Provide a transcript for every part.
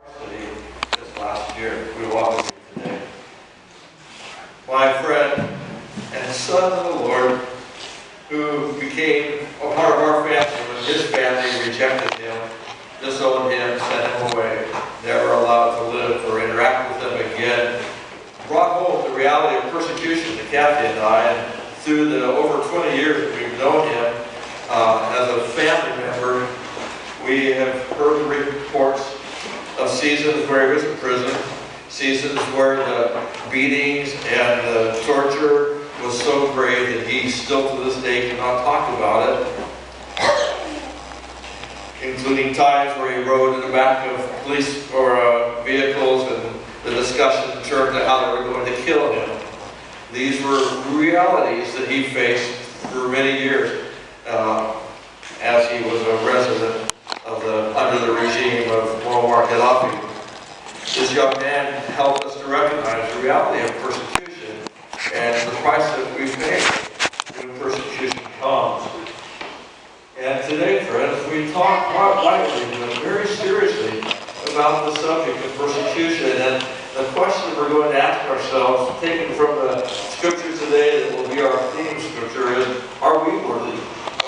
study this last year. We welcome you today. My friend and son in the Lord, who became a part of our family when his family rejected him, disowned him, sent him away, never allowed to live or interact with them again, brought home the reality of persecution to Kathy and I, and through the over 20 years that we've known him as a family member, we have heard the reports of seasons where he was in prison, seasons where the beatings and the torture was so great that he still to this day cannot talk about it, including times where he rode in the back of police or vehicles and the discussion turned to how they were going to kill him. These were realities that he faced for many years as he was a resident of under the regime of Muammar Gaddafi. This young man helped us to recognize the reality of persecution and the price that we pay when persecution comes. And today, friends, we talk not lightly but very seriously about the subject of persecution. And the question we're going to ask ourselves, taken from the scripture today that will be our theme scripture, is, are we worthy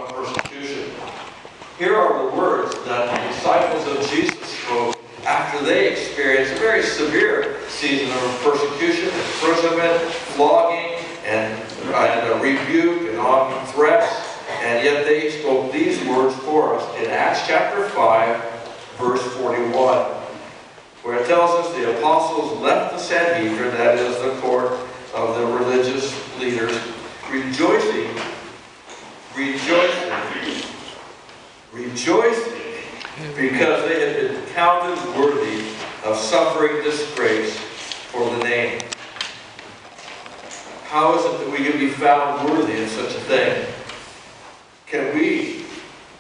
of persecution? Here are the words that the disciples of Jesus spoke after they experienced a very severe season of persecution, imprisonment, flogging, and a rebuke and on threats. And yet they spoke these words for us in Acts chapter 5, verse 41, where it tells us the apostles left the Sanhedrin, that is the court of the religious leaders, rejoicing, because they had been counted worthy of suffering disgrace for the name. How is it that we can be found worthy of such a thing? Can we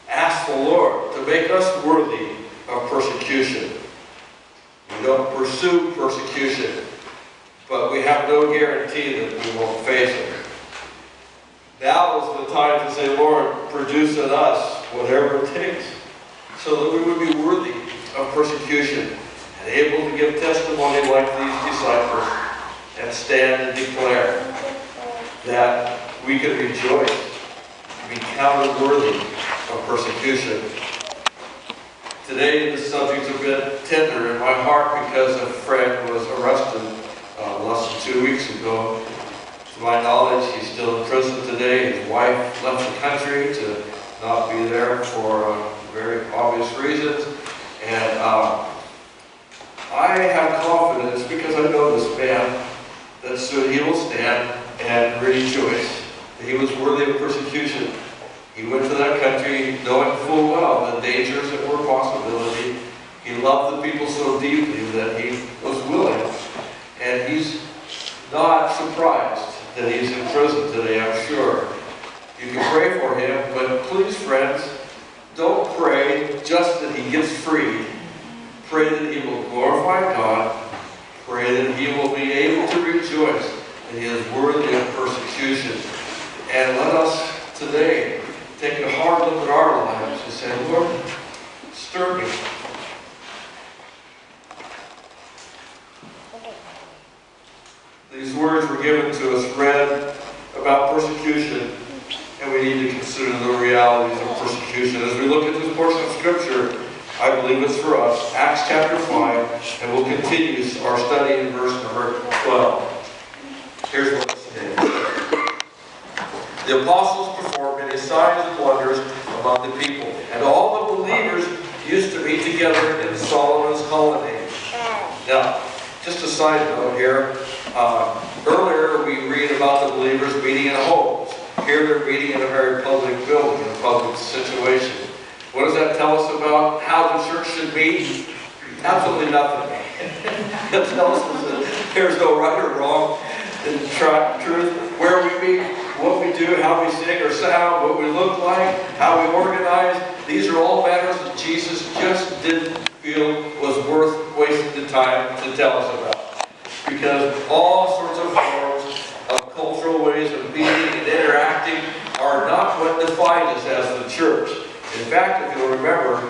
ask the Lord to make us worthy of persecution? We don't pursue persecution, but we have no guarantee that we won't face it. Now is the time to say, Lord, produce in us whatever it takes so that we would be worthy of persecution and able to give testimony like these disciples and stand and declare that we can rejoice, be counted worthy of persecution. Today, the subject's a bit tender in my heart because a friend was arrested less than 2 weeks ago. To my knowledge, he's still in prison today. His wife left the country to not be there for very obvious reasons. And I have confidence, because I know this man, that soon he will stand and rejoice that he was worthy of persecution. He went to that country knowing full well the dangers that were a possibility. He loved the people so deeply that he was willing. And he's not surprised that he's in prison today, I'm sure. You can pray for him, but please, friends, don't pray just that he gets freed. Pray that he will glorify God. Pray that he will be able to rejoice that he is worthy of persecution. And let us today take a hard look at our lives and say, Lord, stir me. These words were given to us, read about persecution, and we need to consider the realities of persecution. As we look at this portion of Scripture, I believe it's for us, Acts chapter 5, and we'll continue our study in verse number 12. Here's what it says. The apostles performed many signs and wonders among the people, and all the believers used to meet together in Solomon's colonnade. Now, just a side note here. Earlier we read about the believers meeting in homes. Here they're meeting in a very public building, in a public situation. What does that tell us about how the church should meet? Absolutely nothing. It tells us that there's no right or wrong in truth. Where we meet, what we do, how we sing or sound, what we look like, how we organize. These are all matters that Jesus just didn't feel was worth wasting the time to tell us about. Because all sorts of forms of cultural ways of being and interacting are not what define us as the church. In fact, if you'll remember,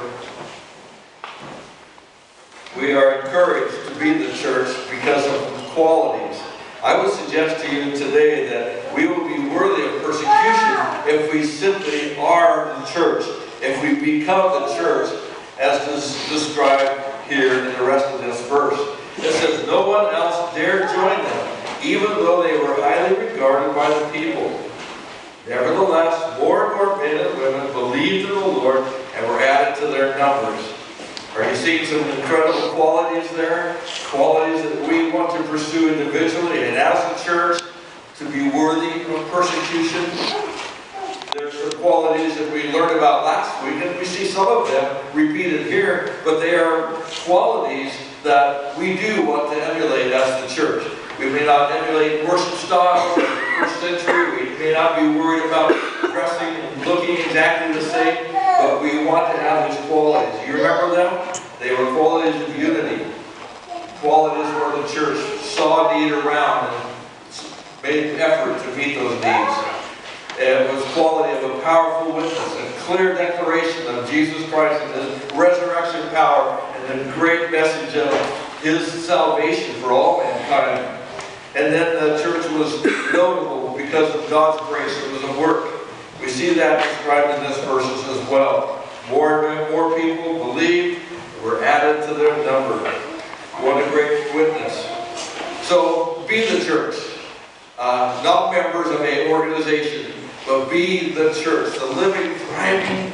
We are encouraged to be the church because of qualities. I would suggest to you today that we will be worthy of persecution if we simply are the church, if we become the church, as described here in the rest of this verse. It says, no one else dared join them, even though they were highly regarded by the people. Nevertheless, more and more men and women believed in the Lord and were added to their numbers. Are you seeing some incredible qualities there? Qualities that we want to pursue individually and as a church to be worthy of persecution. There's some qualities that we learned about last week, and we see some of them repeated here, but they are qualities that we do want to emulate as the church. We may not emulate worship styles of the first century. We may not be worried about dressing and looking exactly the same, but we want to have these qualities. You remember them? They were qualities of unity. Qualities where the church saw need around and made an effort to meet those needs. It was quality of a powerful witness, a clear declaration of Jesus Christ and His resurrection power and the great message of His salvation for all mankind. And then the church was notable because of God's grace. It was a work. We see that described in this verses as well. More and more people believed, were added to their number. What a great witness. So be the church. Not members of an organization, but be the church, the living, thriving,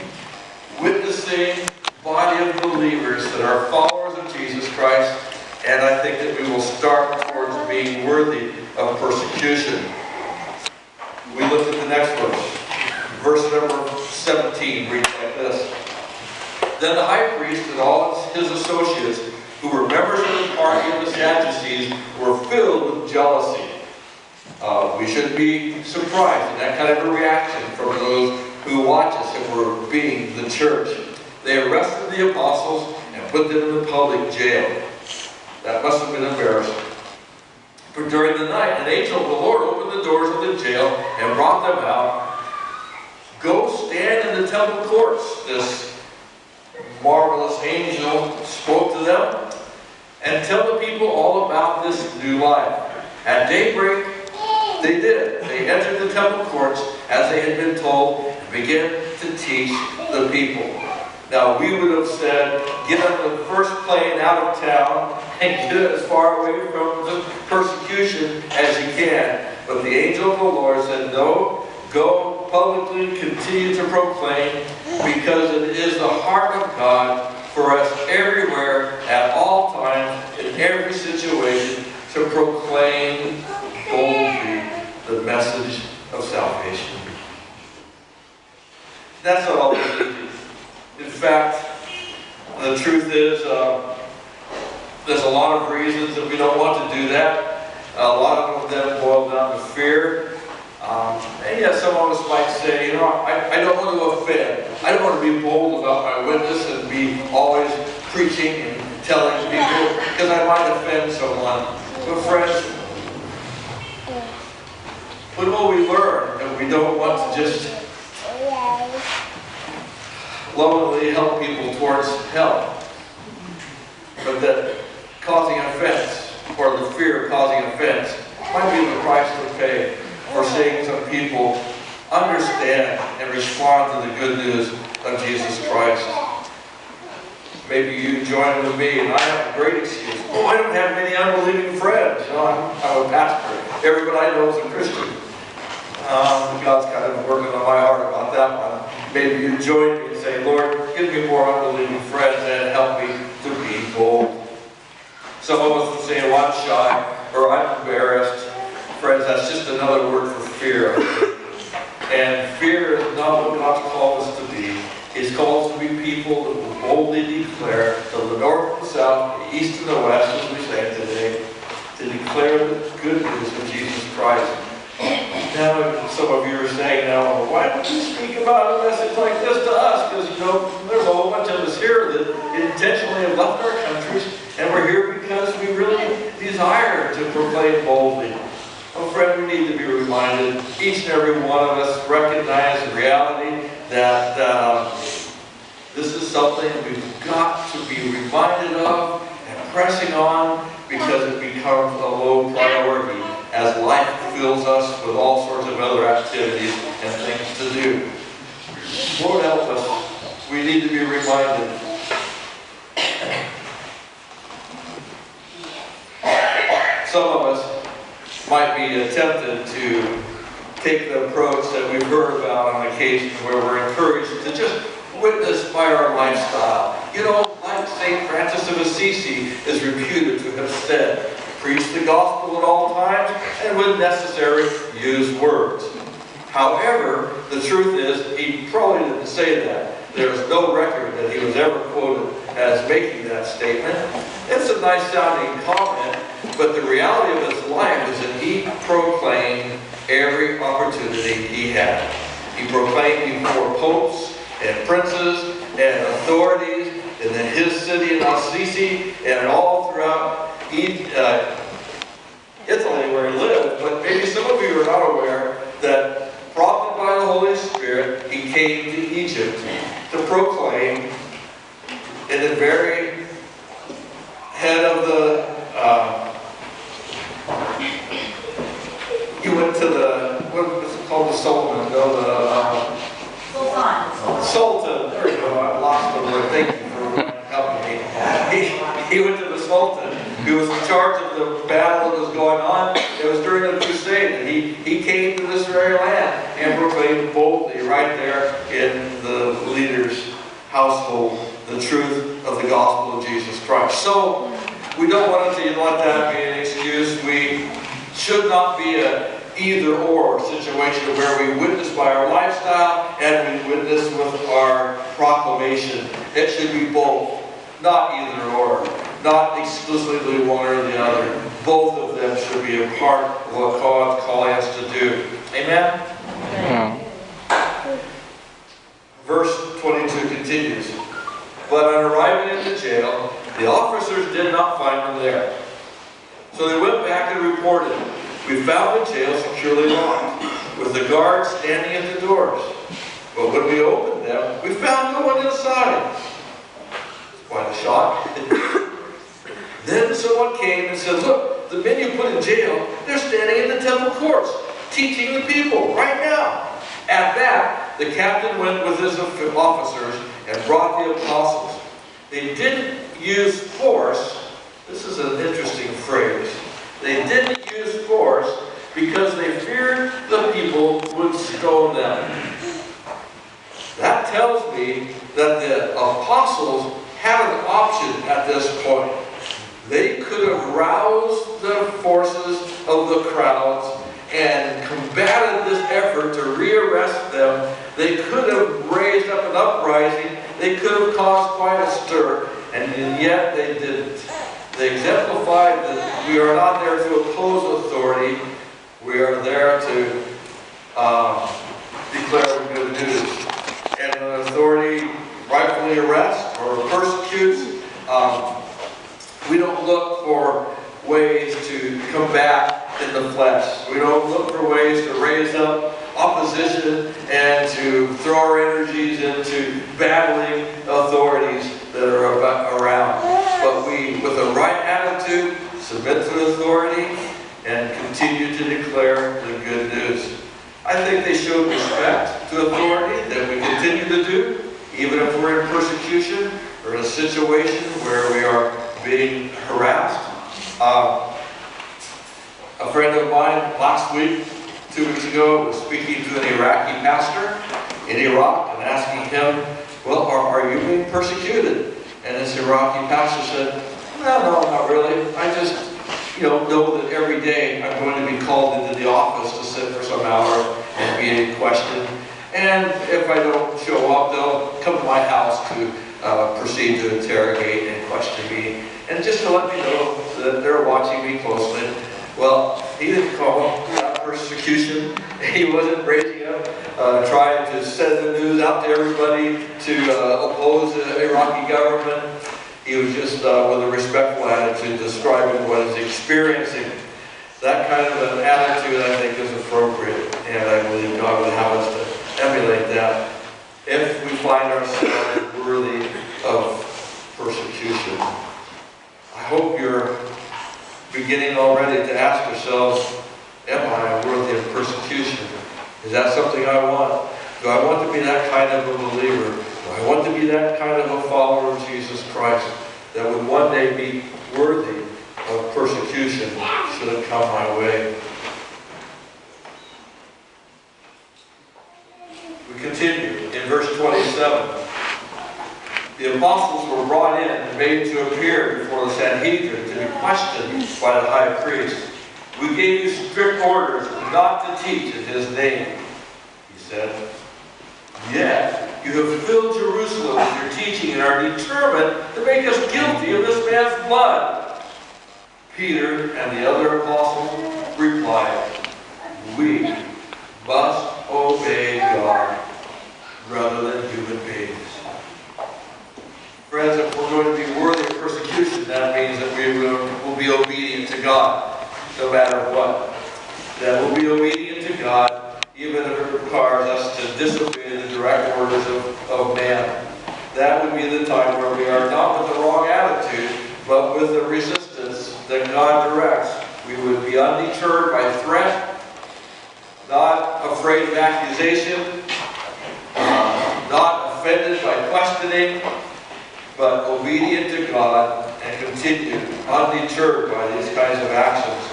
witnessing body of believers that are followers of Jesus Christ. And I think that we will start towards being worthy of persecution. We look at the next verse. Verse number 17 reads like this. Then the high priest and all his associates, who were members of the party of the Sadducees, were filled with jealousy. We shouldn't be surprised in that kind of a reaction from those who watch us if we're being the church. They arrested the apostles and put them in the public jail. That must have been embarrassing. For during the night, an angel of the Lord opened the doors of the jail and brought them out. Go stand in the temple courts. This marvelous angel spoke to them, and tell the people all about this new life. At daybreak, they did. They entered the temple courts as they had been told and began to teach the people. Now, we would have said, get on the first plane out of town and get as far away from the persecution as you can. But the angel of the Lord said, no, go publicly, continue to proclaim, because it is the heart of God for us everywhere, at all times, in every situation, to proclaim boldly the message of salvation. That's not all we need to do. In fact, the truth is, there's a lot of reasons that we don't want to do that. A lot of them boil down to fear. And yet some of us might say, I don't want to offend. I don't want to be bold about my witness and be always preaching and telling people because I might offend someone. But friends, when will we learn that we don't want to just lovingly help people towards help, but that causing offense or the fear of causing offense might be the price to pay for seeing some people understand and respond to the good news of Jesus Christ. Maybe you join with me, and I have a great excuse. Oh, I don't have many unbelieving friends. I'm a pastor. Everybody I know is a Christian. God's kind of working on my heart about that one. Maybe you join me and say, Lord, give me more unbelieving friends and help me to be bold. Some of us will say, well, I'm shy or I'm embarrassed. Friends, that's just another word for fear. And fear is not what God's called us to be. He's called us to be people that will boldly declare to the north and south, the east and the west, as we say today, to declare the good news of Jesus Christ. Now, some of you are saying now, why don't you speak about a message like this to us? Because, there's a whole bunch of us here that intentionally have left our countries, and we're here because we really desire to proclaim boldly. Oh, friend, we need to be reminded, each and every one of us recognize the reality that this is something we've got to be reminded of, and pressing on because it becomes a low priority as life fills us with all sorts of other activities and things to do. Lord help us. We need to be reminded. Some of us might be tempted to take the approach that we've heard about on occasion where we're encouraged to just witness by our lifestyle. You know, like St. Francis of Assisi is reputed to have said, preach the gospel at all times and when necessary, use words. However, the truth is, he probably didn't say that. There's no record that he was ever quoted as making that statement. It's a nice sounding comment, but the reality of his life is that he proclaimed every opportunity he had. He proclaimed before popes and princes and authorities in his city in Assisi and all throughout Italy where he lived. But maybe some of you are not aware that prompted by the Holy Spirit, he came to Egypt to proclaim in the very head of the he went to the, what was it called, the Sultan? No, Sultan. There we go. I lost the word. Thank you for helping me. He went to the Sultan, who was in charge of the battle that was going on. It was during the crusade, and he came to this very land and proclaimed boldly right there in the leader's household the truth of the gospel of Jesus Christ. So we don't want to let that be an excuse. We should not be a either-or situation where we witness by our lifestyle and we witness with our proclamation. It should be both, not either-or, not exclusively one or the other. Both of them should be a part of what God's calling us to do. Amen? Amen. Verse 22 continues. But on arriving at the jail, the officers did not find him there. So they went back and reported, we found the jail securely locked, with the guards standing at the doors. But when we opened them, we found no one inside. Quite a shock. Then someone came and said, look, the men you put in jail, they're standing in the temple courts, teaching the people right now. At that, the captain went with his officers and brought the apostles. They didn't use force. This is an interesting phrase. They didn't use force because they feared the people would stone them. That tells me that the apostles had an option at this point. They could have roused the forces of the crowds and combated this effort to rearrest them. They could have raised up an uprising. They could have caused quite a stir, and yet they didn't. They exemplified that we are not there to oppose authority. We are there to declare good news. And when authority rightfully arrests or persecutes, we don't look for ways to combat in the flesh. We don't look for ways to raise up opposition and to throw our energies into battling authorities that are around. But we, with the right attitude, submit to authority and continue to declare the good news. I think they showed respect to authority that we continue to do, even if we're in persecution or in a situation where we are being harassed. A friend of mine last week, 2 weeks ago, was speaking to an Iraqi pastor in Iraq and asking him, well, are you being persecuted? And this Iraqi pastor said, no, not really. I just, know that every day I'm going to be called into the office to sit for some hours and be questioned. And if I don't show up, they'll come to my house to proceed to interrogate and question me. And just to let me know that they're watching me closely. Well, he didn't call that persecution. He wasn't raising up, trying to send the news out to everybody to oppose the Iraqi government. He was just with a respectful attitude describing what he's experiencing. That kind of an attitude, I think, is appropriate. And I believe God would have us to emulate that if we find ourselves worthy of persecution. I hope you're beginning already to ask yourselves, am I worthy of persecution? Is that something I want? Do I want to be that kind of a believer? Do I want to be that kind of a follower of Jesus Christ that would one day be worthy of persecution should it come my way? We continue in verse 27. The apostles were brought in and made to appear before the Sanhedrin to be questioned by the high priest. We gave you strict orders not to teach in his name, he said. Yet you have filled Jerusalem with your teaching and are determined to make us guilty of this man's blood. Peter and the other apostles replied, we must obey God rather than human beings. Friends, if we're going to be worthy of persecution, that means that we will be obedient to God, no matter what. That we'll be obedient to God, even if it requires us to disobey the direct orders of man. That would be the time where we are not with the wrong attitude, but with the resistance that God directs. We would be undeterred by threat, not afraid of accusation, not offended by questioning, but obedient to God and continue undeterred by these kinds of actions.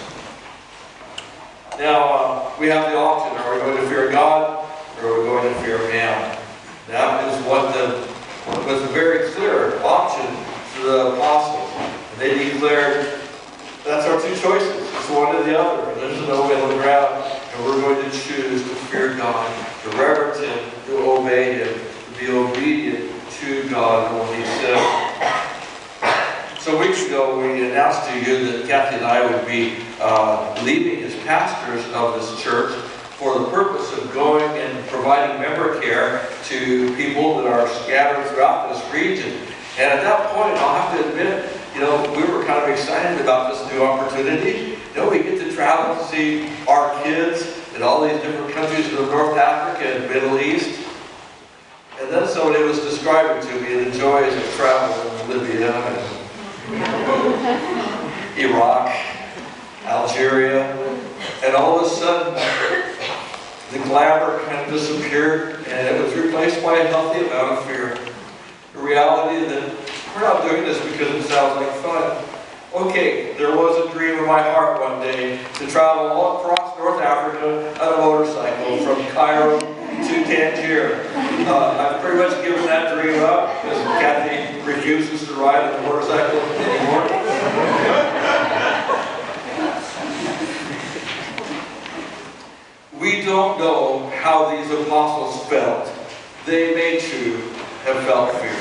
Now, we have the option. Are we going to fear God or are we going to fear man? That is what was a very clear option to the apostles. They declared, that's our two choices. It's one or the other. There's no middle ground. And we're going to choose to fear God, to reverence Him, to obey Him, to be obedient to God and what He said. So weeks ago, we announced to you that Kathy and I would be leaving as pastors of this church for the purpose of going and providing member care to people that are scattered throughout this region. And at that point, I'll have to admit, we were kind of excited about this new opportunity. We get to travel to see our kids in all these different countries of North Africa and Middle East. And then somebody was describing to me the joys of travel in Libya and Iraq, Algeria, and all of a sudden the glamour kind of disappeared and it was replaced by a healthy amount of fear. The reality that we're not doing this because it sounds like fun. Okay, there was a dream in my heart one day to travel all across North Africa on a motorcycle from Cairo to Tangier. I've pretty much given that dream up because Kathy refuses to ride on a motorcycle anymore. We don't know how these apostles felt. They may too have felt fear.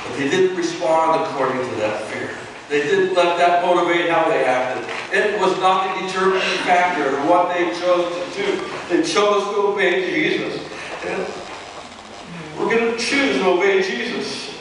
But they didn't respond according to that fear. They didn't let that motivate how they acted. It was not the determining factor of what they chose to do. They chose to obey Jesus. And we're going to choose to obey Jesus.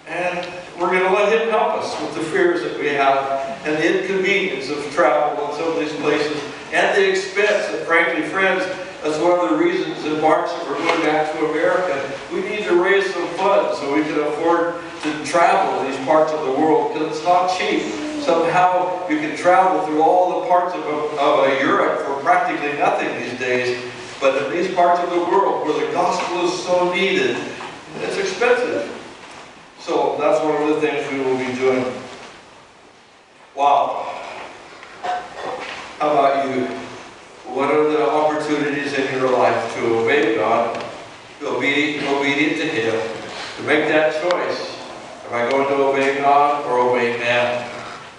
And we're going to let Him help us with the fears that we have and the inconvenience of travel in some of these places and the expense. And frankly, friends, that's one of the reasons in March that we're going back to America. We need to raise some funds so we can afford to travel in these parts of the world because it's not cheap. Somehow you can travel through all the parts of Europe for practically nothing these days. But in these parts of the world where the gospel is so needed, it's expensive. So that's one of the things we will be doing. Wow. How about you? What are the opportunities in your life to obey God, to be obedient to Him, to make that choice? Am I going to obey God or obey man?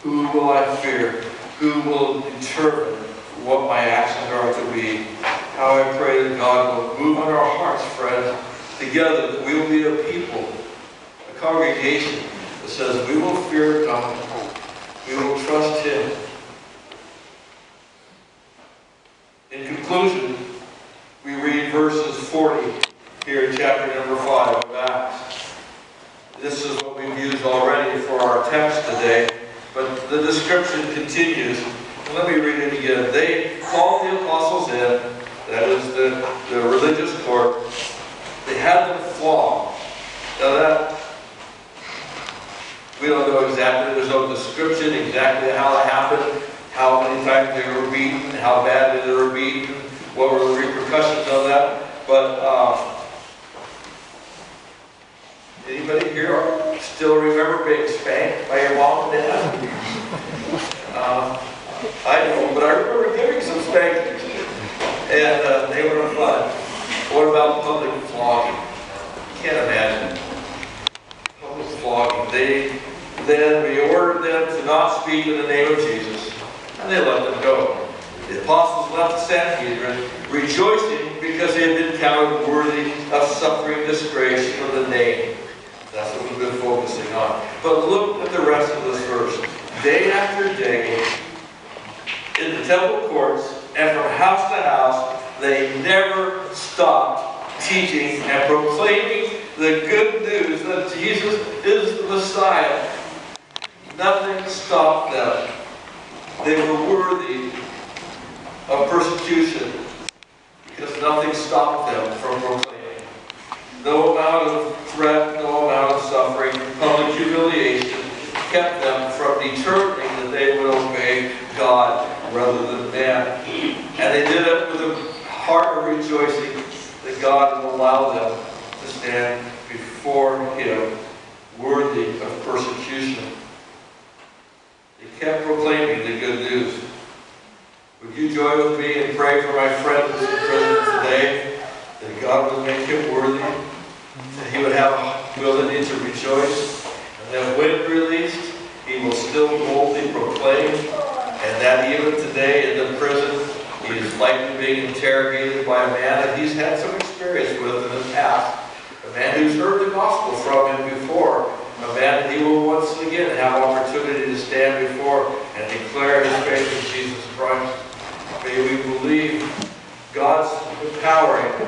Who will I fear? Who will determine what my actions are to be? How I pray that God will move on our hearts, friends, together, that we will be a people, a congregation that says we will fear God, we will trust Him. In conclusion, we read verses 40 here in chapter number 5 of Acts. This is what we've used already for our text today, but the description continues. And let me read it again. They called the apostles in, that is the religious court. They had them flogged. Now that, We don't know exactly, there's no description exactly how that happened, how many times they were beaten, how badly they were beaten, what were the repercussions of that. But anybody here still remember being spanked by your mom and dad? I don't, but I remember giving some spankings, and they were fun. What about public flogging? Can't imagine. Public flogging. We ordered them to not speak in the name of Jesus, and they let them go. The apostles left the Sanhedrin rejoicing because they had been counted worthy of suffering disgrace for the name. That's what we've been focusing on. But look at the rest of this verse. Day after day, in the temple courts and from house to house, they never stopped teaching and proclaiming the good news that Jesus is the Messiah. Nothing stopped them. They were worthy of persecution because nothing stopped them from proclaiming. No amount of threat, no amount of suffering, public humiliation kept them from determining that they would obey God rather than man. And they did it with a heart of rejoicing that God would allow them to stand before Him worthy of persecution. They kept proclaiming the good news. Would you join with me and pray for my friend who's in prison today, that God would make him worthy, that he would have ability to rejoice, and that when released, he will still boldly proclaim, and that even today in the prison, he is likely being interrogated by a man that he's had some experience with in the past, a man who's heard the gospel from him before, a man that he will once again have opportunity to stand before and declare his faith in Jesus Christ. May we believe God's empowering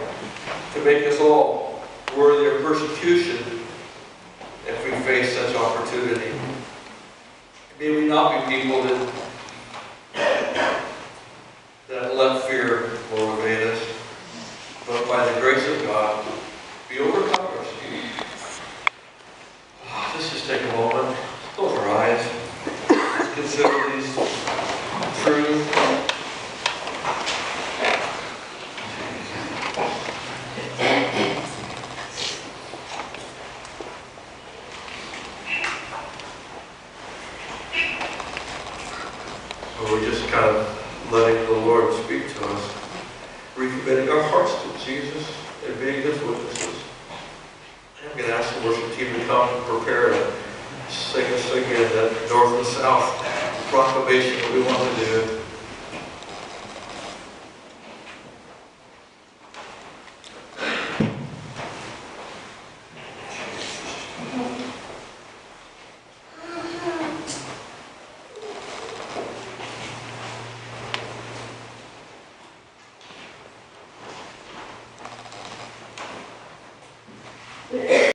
to make us all worthy of persecution if we face such opportunity. May we not be people that let fear motivate us, but by the grace of God, be overcomers. Let's just take a moment, close our eyes, let's consider these truths. We're just kind of letting the Lord speak to us, recommitting our hearts to Jesus and being His witnesses. I'm going to ask the worship team to come and prepare to sing us again that North and South proclamation that we want to do.